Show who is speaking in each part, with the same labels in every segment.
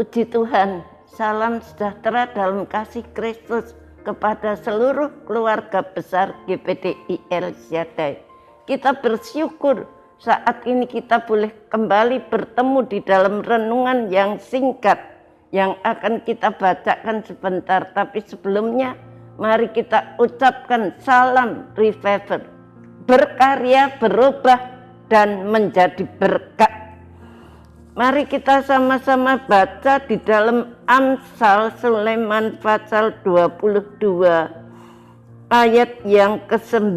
Speaker 1: Puji Tuhan, salam sejahtera dalam kasih Kristus kepada seluruh keluarga besar GPDI El Shaddai. Kita bersyukur saat ini kita boleh kembali bertemu di dalam renungan yang singkat yang akan kita bacakan sebentar. Tapi sebelumnya mari kita ucapkan salam revival, berkarya, berubah, dan menjadi berkat. Mari kita sama-sama baca di dalam Amsal Sulaiman pasal 22 ayat yang ke-9.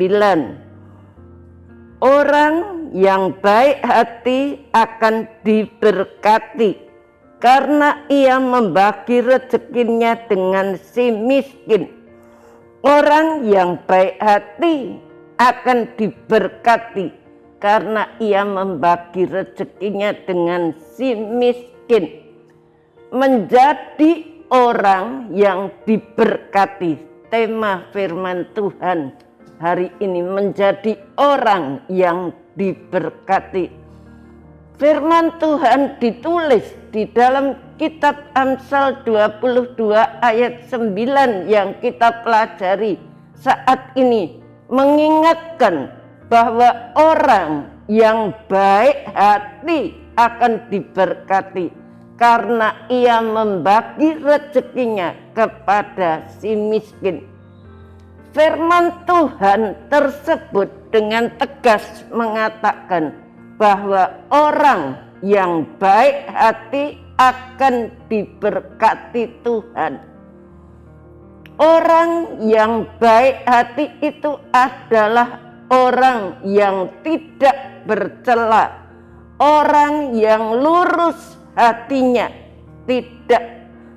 Speaker 1: Orang yang baik hati akan diberkati karena ia membagi rezekinya dengan si miskin. Orang yang baik hati akan diberkati karena ia membagi rezekinya dengan si miskin. Menjadi orang yang diberkati. Tema firman Tuhan hari ini, menjadi orang yang diberkati. Firman Tuhan ditulis di dalam kitab Amsal 22 ayat 9 yang kita pelajari saat ini, mengingatkan bahwa orang yang baik hati akan diberkati karena ia membagi rezekinya kepada si miskin. Firman Tuhan tersebut dengan tegas mengatakan bahwa orang yang baik hati akan diberkati Tuhan. Orang yang baik hati itu adalah orang yang tidak bercela, orang yang lurus hatinya, tidak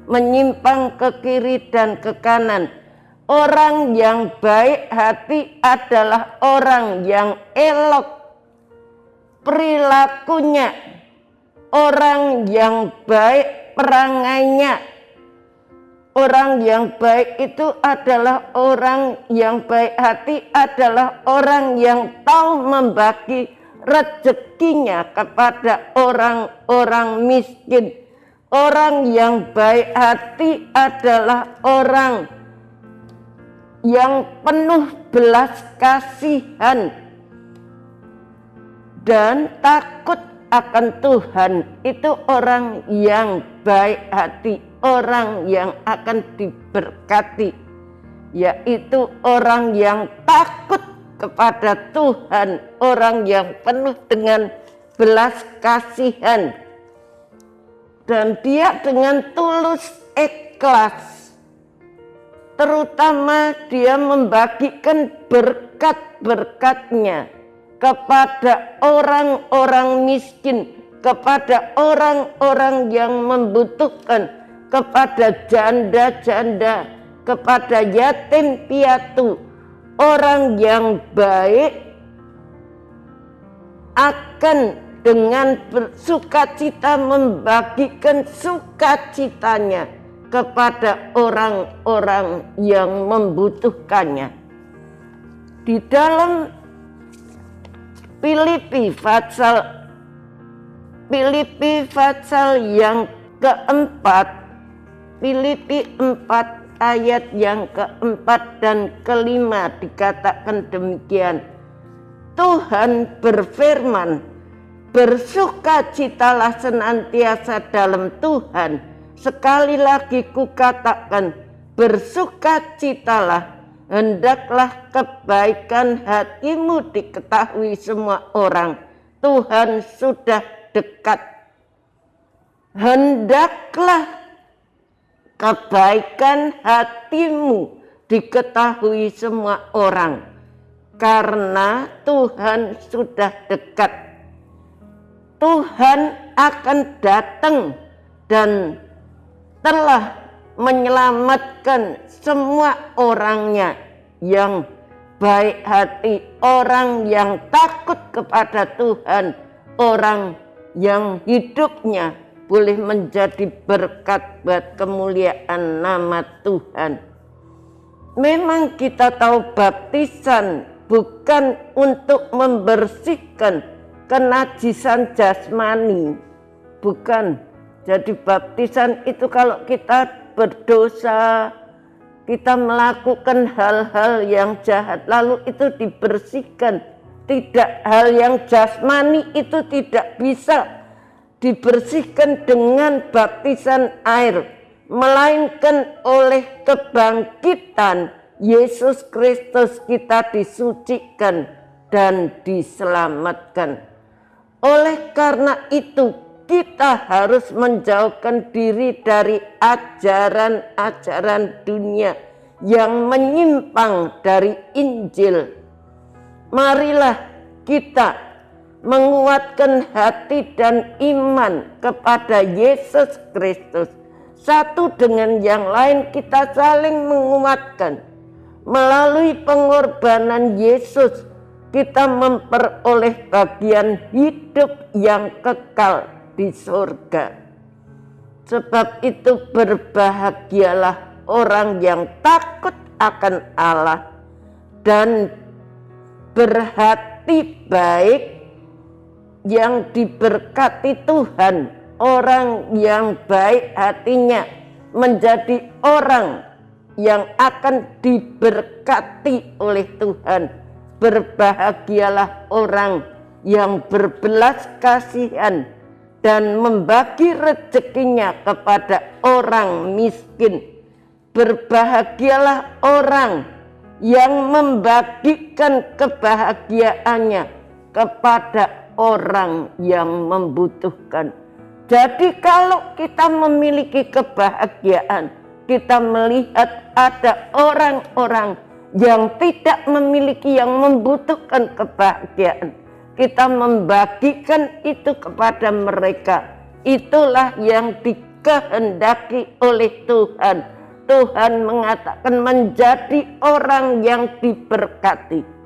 Speaker 1: menyimpang ke kiri dan ke kanan. Orang yang baik hati adalah orang yang elok perilakunya, orang yang baik perangainya. Orang yang baik itu adalah orang yang baik hati, adalah orang yang tahu membagi rezekinya kepada orang-orang miskin. Orang yang baik hati adalah orang yang penuh belas kasihan dan takut akan Tuhan. Itu orang yang baik hati, orang yang akan diberkati, yaitu orang yang takut kepada Tuhan, orang yang penuh dengan belas kasihan, dan dia dengan tulus ikhlas, terutama dia membagikan berkat-berkatnya kepada orang-orang miskin, kepada orang-orang yang membutuhkan, kepada janda-janda, kepada yatim piatu. Orang yang baik akan dengan bersukacita membagikan sukacitanya kepada orang-orang yang membutuhkannya. Di dalam Filipi pasal yang keempat, Filipi 4 ayat yang keempat dan kelima dikatakan demikian. Tuhan berfirman, bersukacitalah senantiasa dalam Tuhan. Sekali lagi kukatakan, bersukacitalah. Hendaklah kebaikan hatimu diketahui semua orang. Tuhan sudah dekat. Hendaklah kebaikan hatimu diketahui semua orang, karena Tuhan sudah dekat. Tuhan akan datang dan telah menyelamatkan semua orangnya yang baik hati, orang yang takut kepada Tuhan, orang yang hidupnya boleh menjadi berkat buat kemuliaan nama Tuhan. Memang kita tahu baptisan bukan untuk membersihkan kenajisan jasmani, bukan, Jadi baptisan itu kalau kita berdosa, kita melakukan hal-hal yang jahat, lalu itu dibersihkan. Tidak, hal yang jasmani itu tidak bisa dibersihkan dengan baptisan air, melainkan oleh kebangkitan Yesus Kristus kita disucikan dan diselamatkan. Oleh karena itu kita harus menjauhkan diri dari ajaran-ajaran dunia yang menyimpang dari Injil. Marilah kita menguatkan hati dan iman kepada Yesus Kristus. Satu dengan yang lain kita saling menguatkan. Melalui pengorbanan Yesus kita memperoleh bagian hidup yang kekal di surga. Sebab itu berbahagialah orang yang takut akan Allah dan berhati baik, yang diberkati Tuhan. Orang yang baik hatinya menjadi orang yang akan diberkati oleh Tuhan. Berbahagialah orang yang berbelas kasihan dan membagi rezekinya kepada orang miskin. Berbahagialah orang yang membagikan kebahagiaannya kepada orang yang membutuhkan. Jadi kalau kita memiliki kebahagiaan, kita melihat ada orang-orang yang tidak memiliki, yang membutuhkan kebahagiaan, kita membagikan itu kepada mereka. Itulah yang dikehendaki oleh Tuhan. Tuhan mengatakan menjadi orang yang diberkati.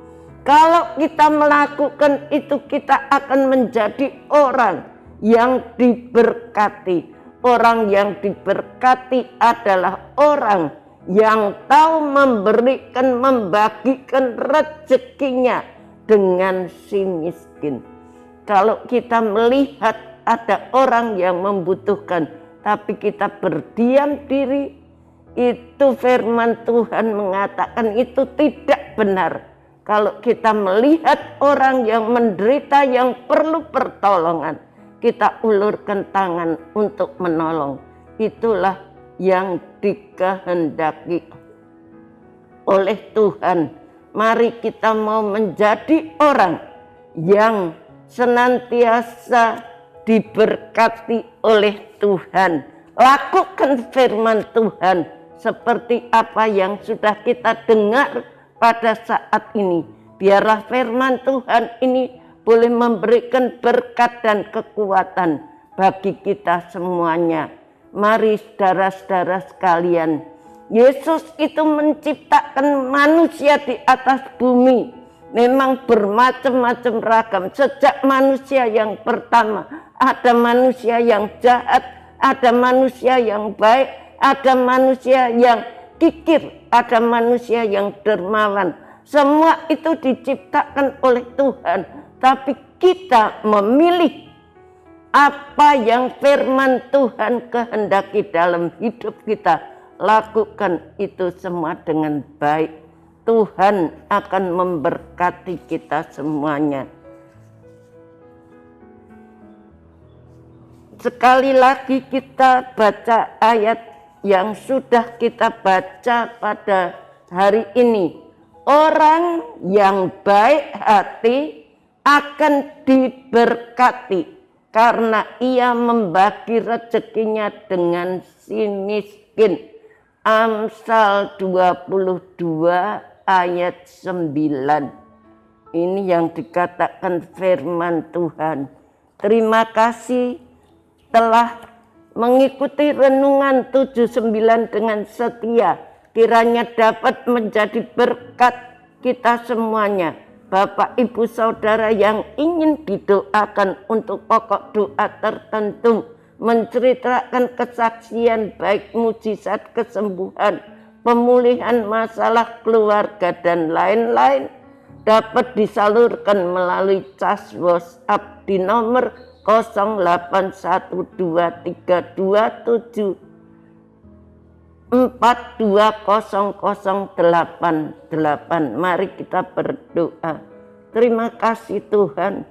Speaker 1: Kalau kita melakukan itu, kita akan menjadi orang yang diberkati. Orang yang diberkati adalah orang yang tahu memberikan, membagikan rezekinya dengan si miskin. Kalau kita melihat ada orang yang membutuhkan, tapi kita berdiam diri, itu firman Tuhan mengatakan itu tidak benar. Kalau kita melihat orang yang menderita, yang perlu pertolongan, kita ulurkan tangan untuk menolong. Itulah yang dikehendaki oleh Tuhan. Mari kita mau menjadi orang yang senantiasa diberkati oleh Tuhan. Lakukan firman Tuhan seperti apa yang sudah kita dengar pada saat ini. Biarlah firman Tuhan ini boleh memberikan berkat dan kekuatan bagi kita semuanya. Mari saudara-saudara sekalian, Yesus itu menciptakan manusia di atas bumi. Memang bermacam-macam ragam. Sejak manusia yang pertama, ada manusia yang jahat, ada manusia yang baik, ada manusia yang kikir, ada manusia yang dermawan. Semua itu diciptakan oleh Tuhan. Tapi kita memilih apa yang firman Tuhan kehendaki dalam hidup kita. Lakukan itu semua dengan baik. Tuhan akan memberkati kita semuanya. Sekali lagi kita baca ayat yang sudah kita baca pada hari ini. Orang yang baik hati akan diberkati karena ia membagi rezekinya dengan si miskin. Amsal 22 ayat 9. Ini yang dikatakan firman Tuhan. Terima kasih telah mengikuti renungan 79 dengan setia. Kiranya dapat menjadi berkat kita semuanya. Bapak, Ibu, Saudara yang ingin didoakan untuk pokok doa tertentu, menceritakan kesaksian baik mujizat kesembuhan, pemulihan masalah keluarga dan lain-lain, dapat disalurkan melalui cas WhatsApp di nomor 081237420088. Mari kita berdoa. Terima kasih Tuhan,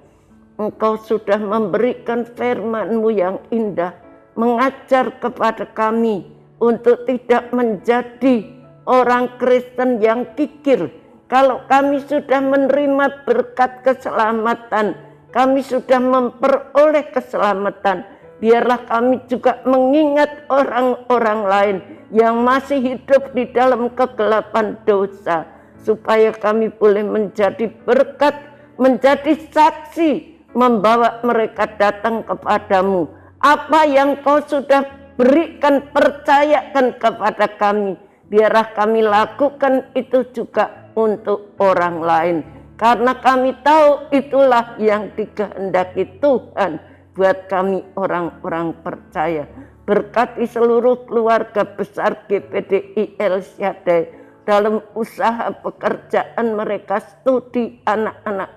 Speaker 1: Engkau sudah memberikan firman-Mu yang indah, mengajar kepada kami untuk tidak menjadi orang Kristen yang kikir. Kalau kami sudah menerima berkat keselamatan, kami sudah memperoleh keselamatan, biarlah kami juga mengingat orang-orang lain yang masih hidup di dalam kegelapan dosa, supaya kami boleh menjadi berkat, menjadi saksi, membawa mereka datang kepadamu. Apa yang Kau sudah berikan, percayakan kepada kami, biarlah kami lakukan itu juga untuk orang lain. Karena kami tahu itulah yang dikehendaki Tuhan buat kami orang-orang percaya. Berkati seluruh keluarga besar GPDI El Shaddai dalam usaha pekerjaan mereka, studi anak-anak.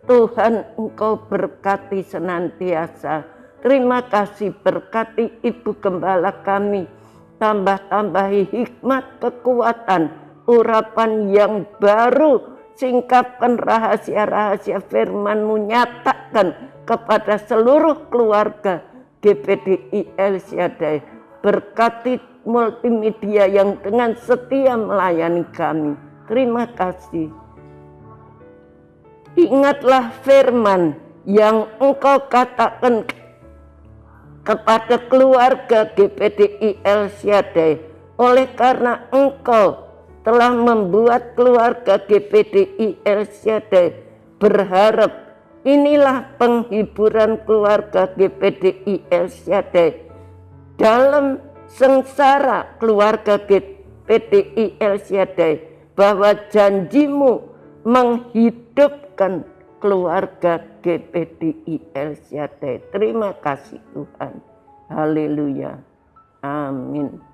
Speaker 1: Tuhan, Engkau berkati senantiasa. Terima kasih, berkati Ibu Gembala kami. Tambah-tambahi hikmat, kekuatan, urapan yang baru. Singkapkan rahasia-rahasia firman-Mu, nyatakan kepada seluruh keluarga GPDI El Shaddai. Berkati multimedia yang dengan setia melayani kami. Terima kasih. Ingatlah firman yang Engkau katakan kepada keluarga GPDI El Shaddai. Oleh karena Engkau telah membuat keluarga GPDI El Shaddai berharap, inilah penghiburan keluarga GPDI El Shaddai. Dalam sengsara keluarga GPDI El Shaddai, bahwa janji-Mu menghidupkan keluarga GPDI El Shaddai. Terima kasih Tuhan. Haleluya. Amin.